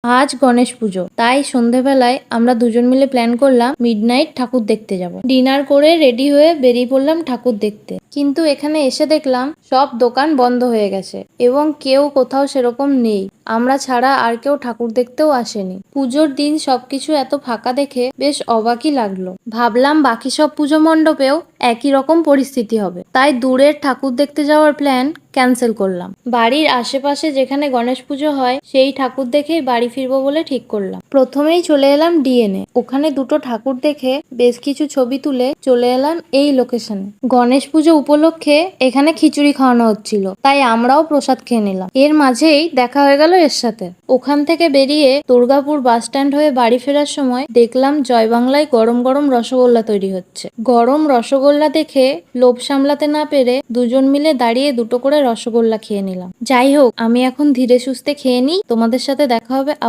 আজ গণেশ পুজো, তাই সন্ধেবেলায় আমরা দুজন মিলে প্ল্যান করলাম মিডনাইট ঠাকুর দেখতে যাব। ডিনার করে রেডি হয়ে বেরিয়ে পড়লাম ঠাকুর দেখতে। কিন্তু এখানে এসে দেখলাম সব দোকান বন্ধ হয়ে গেছে এবং কেউ কোথাও সেরকম নেই। আমরা ছাড়া আর কেউ ঠাকুর দেখতেও আসেনি। পুজোর দিন সবকিছু এত ফাঁকা দেখে বেশ অবাকই লাগলো। ভাবলাম বাকি সব পুজো মণ্ডপেও একই রকম পরিস্থিতি হবে, তাই দূরের ঠাকুর দেখতে যাওয়ার প্ল্যান ক্যান্সেল করলাম। বাড়ির আশেপাশে যেখানে গণেশ পুজো হয় সেই ঠাকুর দেখেই বাড়ি ফিরবো বলে ঠিক করলাম। প্রথমেই চলে এলাম ডিএনএ। ওখানে দুটো ঠাকুর দেখে বেশ কিছু ছবি তুলে চলে এলাম এই লোকেশনে। গণেশ পুজো উপলক্ষে এখানে খিচুড়ি খাওয়ানো হচ্ছিল, তাই আমরাও প্রসাদ খেয়ে নিলাম। এর মাঝেই দেখা হয়ে গেল এর সাথে। ওখান থেকে বেরিয়ে দুর্গাপুর বাস স্ট্যান্ড হয়ে বাড়ি ফেরার সময় দেখলাম জয় বাংলায় গরম গরম রসগোল্লা তৈরি হচ্ছে। গরম রসগোল্লা দেখে লোভ সামলাতে না পেরে দুজন মিলে দাঁড়িয়ে দুটো করে রসগোল্লা খেয়ে নিলাম। যাই হোক, আমি এখন ধীরে সুস্থে খেয়ে নিই। তোমাদের সাথে দেখা হবে আবার।